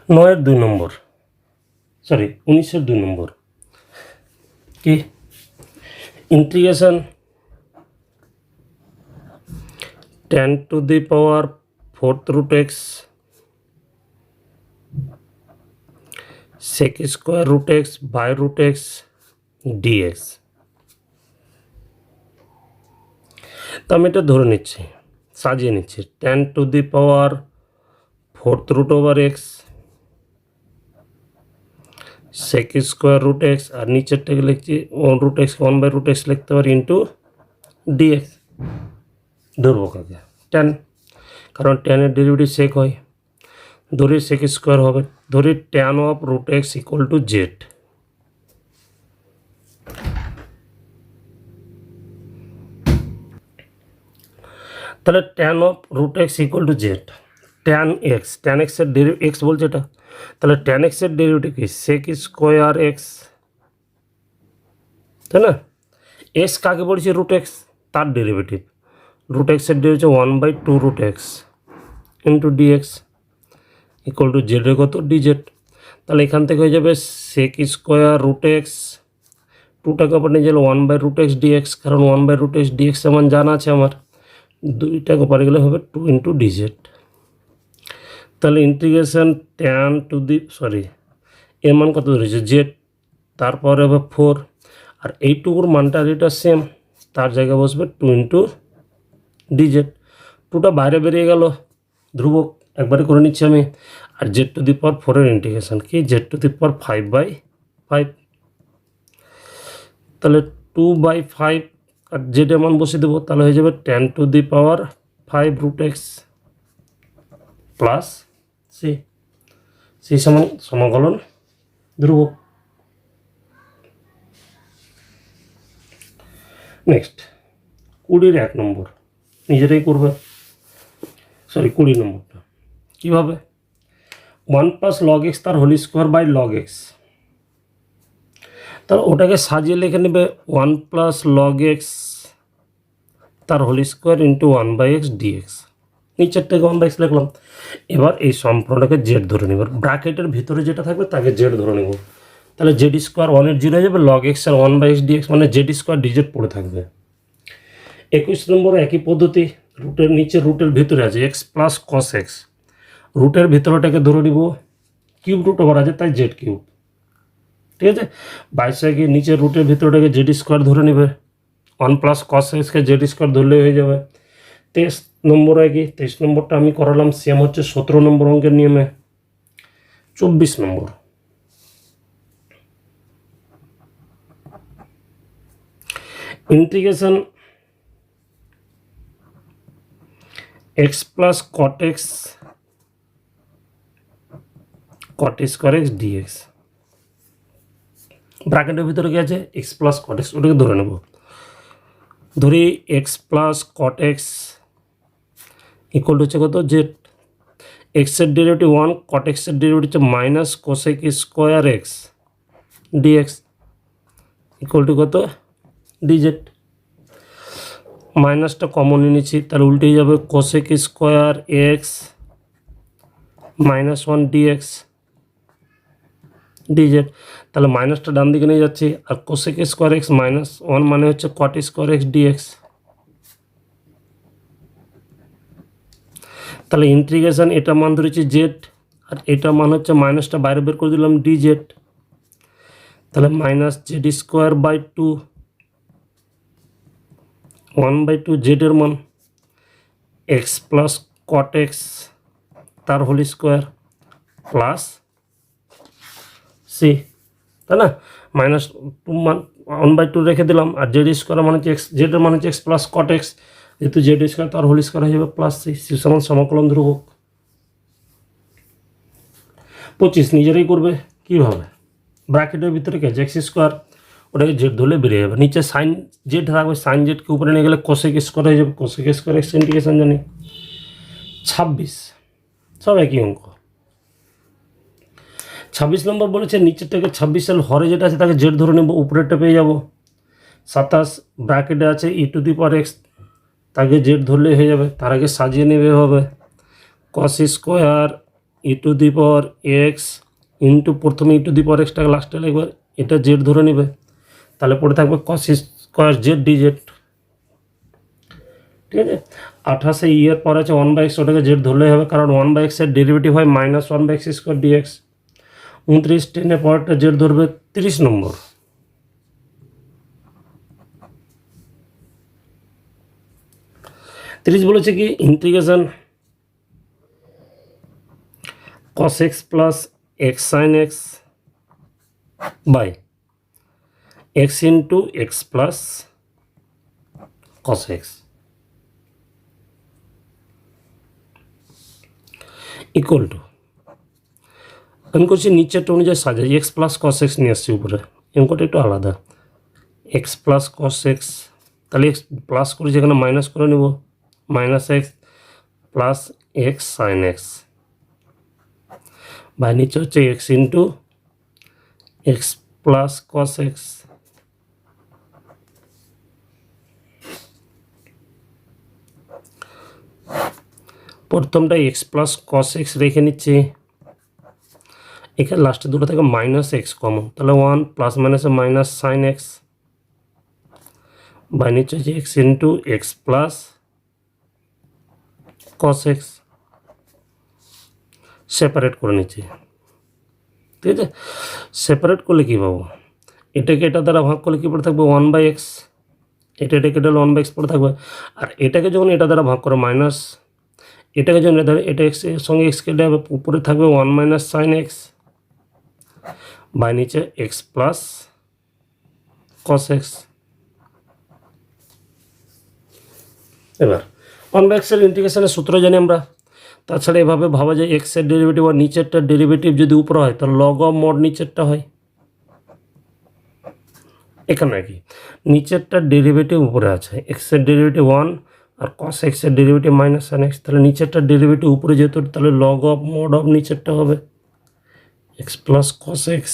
নয়ের 2 নম্বর, সরি 19-এর 2 নম্বর কি integration tan to the power 4th root x sec square root x by root x dx। তো আমি এটা ধরে নিচ্ছি, সাজিয়ে নিচ্ছি, tan to the power 4th root over x sec square root x আর নিচেরটাকে লিখছি 1 root x 1 by root x লিখতে পারি ইন্টু dx। ধরবো কাকে tan, কারণ tan এর ডেরিভেটিভ sec হয়, ধরি sec স্কোয়ার হবে, ধরি tan of root x equal to z। তাহলে tan of root x equal to z, tan x এর ডেরিভেটিভ x বলছে এটা, তাহলে tan x এর ডেরিভেটিভ কি sec স্কোয়ার x, তাই না? x কাকে বলছি root x, তার ডেরিভেটিভ, root x এর derivative 1/2 root x into dx equal two z এর কত dz। তাহলে এখান থেকে হয়ে যাবে sec স্কোয়ার root x 2টাকে ওপর নিয়ে গেলে 1/root x dx, কারণ 1/root x dx এর মান জানা আছে আমার, 2টাকে ওপরে গেলে হবে 2 ইন্টু dz। তাহলে ইন্টিগ্রেশন tan টু দি এর মান কত ধরেছে z, তারপরে হবে 4, আর এইটুকুর মানটা আর এটা সেম, তার জায়গায় বসবে 2 ইন্টু dz। 2টা বাইরে বেরিয়ে গেল, ধ্রুবক একবারে করে নিচ্ছি আমি, আর z টু দি পাওয়ার 4 এর ইন্টিগ্রেশন কি z টু দি পাওয়ার 5/5, তাহলে 2/5 আর z এর মান বসিয়ে দেবো, তাহলে হয়ে যাবে tan to the power 5 root x plus c সমান সমাকলন ধ্রুবক। নেক্সট 20-এর 1 নম্বর নিজেরাই করবে, 20 নম্বরটা কীভাবে 1 + log x তার whole square by log x, তাহলে ওটাকে সাজিয়ে লিখে নেবে 1 + log x তার whole square into 1/x dx, নিচের থেকে 1/x লিখলাম। এবার এই সম্পূর্ণটাকে z ধরে নেব, ব্র্যাকেটের ভিতরে যেটা থাকবে তাকে z ধরে নেব, তাহলে z স্কোয়ার 1-এর 0 হয়ে যাবে, log x আর 1/x dx মানে z স্কোয়ার dz পড়ে থাকবে। 21 নম্বরে একই পদ্ধতি, রুটের নিচে রুটের ভিতরে আছে x প্লাস cos x, রুটের ভিতরটাকে ধরে নিব, কিউব রুট ওভার আছে তাই z কিউব, ঠিক আছে। 22 গিয়ে নিচের রুটের ভিতরটাকে z স্কোয়ার ধরে নেবে, 1 + cos xকে z স্কোয়ার ধরলেই হয়ে যাবে। 23 নম্বরে কি 23 নম্বরটা আমি করালাম সেম হচ্ছে 17 নম্বর অঙ্কের নিয়মে। 24 নম্বর integration x plus cot x cot square x dx, ব্র্যাকেটের ভিতরে কি আছে x প্লাস cot x, ওটাকে ধরে নেব, ধরি x plus cot x equal হচ্ছে কত z, x এর ডেরিভেটিভ 1, cot x এর ডেরিভেটিভ হচ্ছে minus cosec square x dx equal two কত dz। মাইনাসটা কমন নিয়েছি, তাহলে উল্টে যাবে cosec square x -1 dx dz, তাহলে মাইনাসটা ডান দিকে নিয়ে যাচ্ছি, আর cosec স্কোয়ার x -1 মানে হচ্ছে cot স্কোয়ার x dx। তাহলে ইন্টিগ্রেশন এটা মান ধরেছি z, আর এটা মান হচ্ছে মাইনাসটা বাইরে বের করে দিলাম dz, তাহলে -z স্কোয়ার বাই 2 1/2 z এর মান x প্লাস cot x তার হোল স্কোয়ার প্লাস c, তাই না, -2 মান 1/2 রেখে দিলাম, আর z স্কোয়ার মানে হচ্ছে x, z এর মান হচ্ছে x প্লাস cot x, যেহেতু z স্কোয়ার তার হোল স্কোয়ার হয়ে যাবে প্লাস c সমান সমাকলন ধ্রুবক। 25 নিজেরাই করবে কীভাবে, ব্র্যাকেটের ভিতরে কি আছে x স্কোয়ার, ওটাকে z ধরলে বেরিয়ে যাবে, নিচে সাইন z থাকবে, সাইন জেডকে উপরে নিয়ে গেলে cosec স্কোয়ার হয়ে যাবে, cosec স্কোয়ার x ইন্টিগ্রেশন জানি। 26 সব একই অঙ্ক। 26 নম্বর বলেছে নিচেরটাকে 26 সাল হরে যেটা আছে তাকে z ধরে নেব, উপরেরটা পেয়ে যাব 27, ব্র্যাকেটে আছে e to the power x, তাকে z ধরলে হয়ে যাবে, তার আগে সাজিয়ে নেবে হবে cos square E to the power x into প্রথমে ই টু দি পাওয়ার এক্সটাকে লাস্টে লিখবে, এটা জেড ধরে নেবে, তাহলে পড়ে থাকবে কস স্কোয়ার জেড ডিজেড। ঠিক আছে, 28 এর পর আছে 1/x, ওটাকে জেড ধরলেই হবে, কারণ 1/x এর ডেরিভেটিভ হয় -1/x স্কোয়ার ডিএক্স। 29 10 পরেরটা জেড ধরবে 30 নম্বর। বলেছে কি integration cos x plus x sin x by x into x plus cos x equal to, আমি করছি নিচেরটা অনুযায়ী সাজাই, এক্স প্লাস cos x নিয়ে আসছি উপরে, অঙ্কটা একটু আলাদা, এক্স প্লাস cos x, তাহলে এক্স প্লাস করে যেখানে মাইনাস করে নেব, -x plus x sin x by নিচে হচ্ছে x into x plus cos x। প্রথমটা এক্স প্লাস cos x রেখে নিচ্ছি, এখানে লাস্টে দুটো থেকে -x কমন, তাহলে 1 প্লাস মাইনাসে মাইনাস সাইন এক্স বাই নিচে হচ্ছে x into x plus cos x, separate করে নিচ্ছি। ঠিক আছে, সেপারেট করলে কী পাবো, এটাকে এটা দ্বারা ভাগ করলে কী পড়ে থাকবে 1/x, এটাকে এটা 1/x পড়ে থাকবে, আর এটাকে যখন এটা দ্বারা ভাগ করে মাইনাস, এটাকে যখন এটা এক্স এর সঙ্গে এক্স কেটে হবে, উপরে থাকবে 1 মাইনাস সাইন এক্স বাই নিচে এক্স প্লাস cos x। এবার 1/x এর ইন্টিগ্রেশনের সূত্র জানি আমরা, তাছাড়া এভাবে ভাবা যায় এক্স এর ডেরিভেটিভ আর নিচেরটার ডেরিভেটিভ যদি উপরে হয় তাহলে লগ অফ মড নিচেরটা হয়, এখানে কি নিচেরটার ডেরিভেটিভ উপরে আছে, এক্স এর ডেরিভেটিভ 1 আর cos x এর ডেরিভেটিভ -sin x, তাহলে নিচেরটার ডেরিভেটিভ উপরে যেহেতু, তাহলে লগ অফ মড অফ নিচেরটা হবে x plus cos x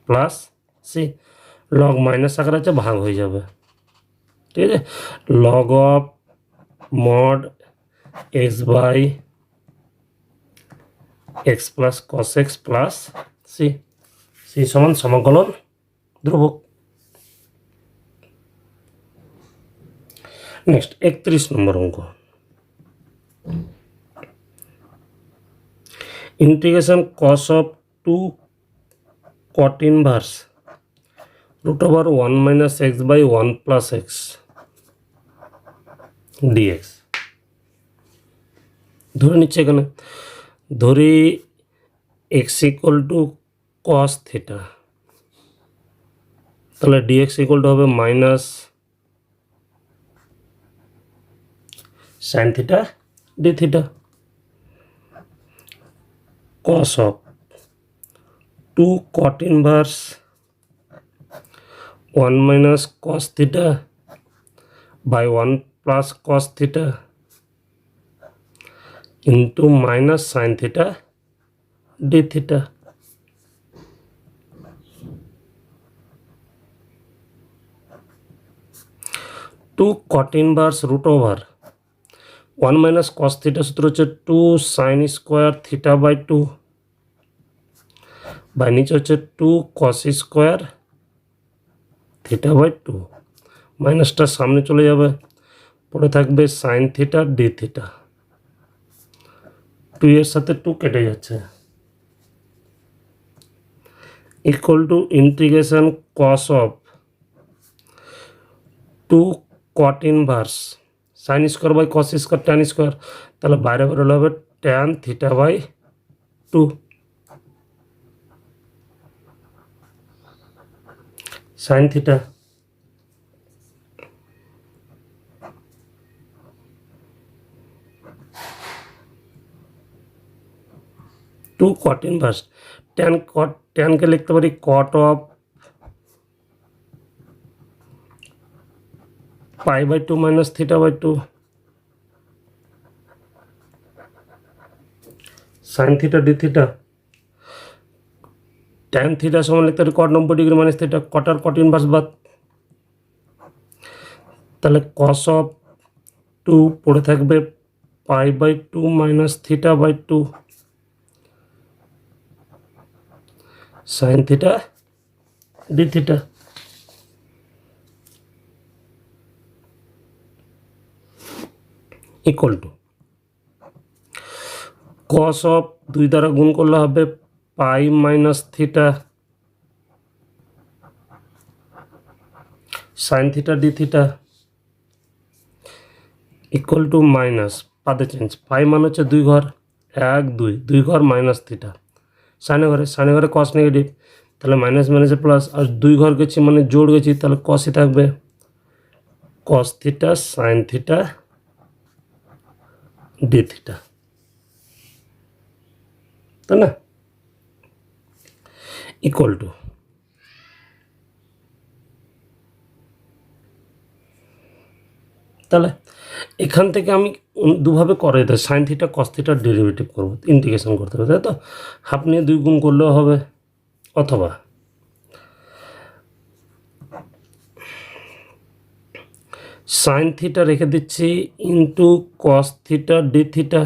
plus C, log minus আকার আছে ভাগ হয়ে যাবে। ঠিক আছে, লগ of mod x by x plus cos x plus C, C সমান সমাকলন ধ্রুবক। নেক্সট 31 নম্বর অঙ্ক, integration cos of 2 cot inverse √1 minus x by 1 plus x dx। ধরে নিচ্ছে এখানে, ধরি x equal to cos theta, তাহলে dx ইকুয়াল টু হবে minus sin theta d theta. cos of 2 cot inverse 1 minus cos theta by 1 plus cos theta into minus sin theta d theta। Two cot inverse root over 1 minus cos theta सूत्र হচ্ছে 2 sin square theta by 2 by নিচে হচ্ছে 2 cos square theta by 2, মাইনাসটা সামনে চলে যাবে, পরে থাকবে sin theta d theta, 2 এর সাথে 2 কেটে যাচ্ছে, equal to integration cos of 2 cot inverse sin square by cos square tan square, তাহলে বাইরে বেরোলে হবে tan theta by 2 sin theta. Two cot inverse tan के लिखते पारी cot of pi by 2 minus theta by 2 sin theta d theta, tan theta समान लिखते पारी cot 90 degree minus theta, cot और cot इनवर्स बात, তাহলে cos অফ 2 পড়ে থাকবে পাই by 2 minus theta by 2 sine theta d theta. Equal to cos of 2 দ্বারা গুণ করলে হবে pi minus theta sine theta d theta equal to minus পাতে চেঞ্জ পাই মানে হচ্ছে 2 ঘর 1 2 2 ঘর মাইনাস থিটা সাইনে ঘরে কস নেগেটিভ, তাহলে মাইনাস মাইনাসে প্লাস, আর 2 ঘর গেছি মানে জোড় গেছি, তাহলে কসই থাকবে cos theta sine theta d theta, তাই না? ইকুয়াল টু তাহলে এখান থেকে আমি দুভাবে করে দিতে সাইন থিটা কস থিটার ডেরিভেটিভ করবো, ইন্টিগ্রেশন করতে হবে, তাই তো? হাফ নিয়ে 2 গুণ করলেও হবে, অথবা সাইন থিটা রেখে দিচ্ছি into cos theta d theta,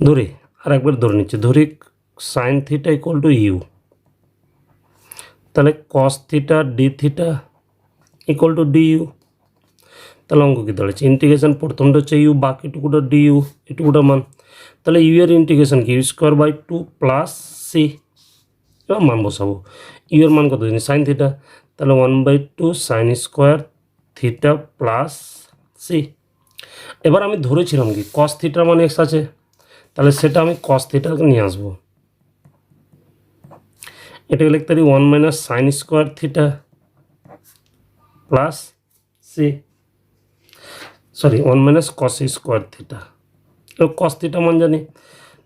ধরি আর একবার ধরে নিচ্ছি, ধরি sine theta equal to u, তাহলে cos theta d theta equal to d u. তাহলে অঙ্ক কী দাঁড়াচ্ছে, ইন্টিগ্রেশন প্রথমটা হচ্ছে ইউ, বাকিটুকুটা ডি ইউ, এটুকুটা মান, তাহলে ইউ এর ইন্টিগ্রেশন কি u square by 2 plus C, এবার মান বসাবো, ইউ এর মান কত জানি সাইন থিটা, তাহলে 1/2 sine square theta plus C. এবার আমি ধরেছিলাম কি কস থিটার মানে এক্স আছে, তাহলে সেটা আমি কস থিটাকে নিয়ে আসবো, এটাকে লিখতে পারি 1 minus sine square theta plus C, sorry 1 minus cos square theta, এবার কস থিটা মান জানি,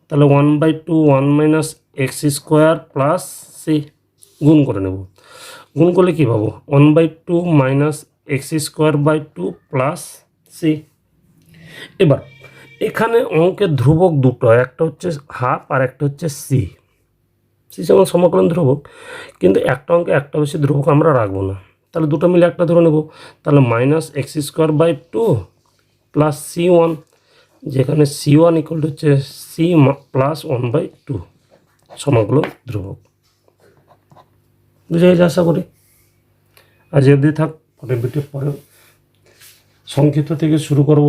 তাহলে 1/2 1 minus x square plus C, গুণ করে নেব, গুণ করলে কী পাবো 1/2 minus x square by 2 plus C. এবার এখানে অঙ্কের ধ্রুবক দুটো, একটা হচ্ছে হাফ আর একটা হচ্ছে সি, সি যেমন সমকলন ধ্রুবক, কিন্তু একটা অঙ্কে একটা বেশি ধ্রুবক আমরা রাখবো না, তাহলে দুটো মিলে একটা ধরে নেব, তাহলে minus x square by 2 plus C 1, যেখানে সি 1 ইকুয়াল টু হচ্ছে সি প্লাস 1/2 সমকলন ধ্রুবক। বুঝে গেছে আশা করি। আজ অবধি থাক, পরে সংক্ষিপ্ত থেকে শুরু করব।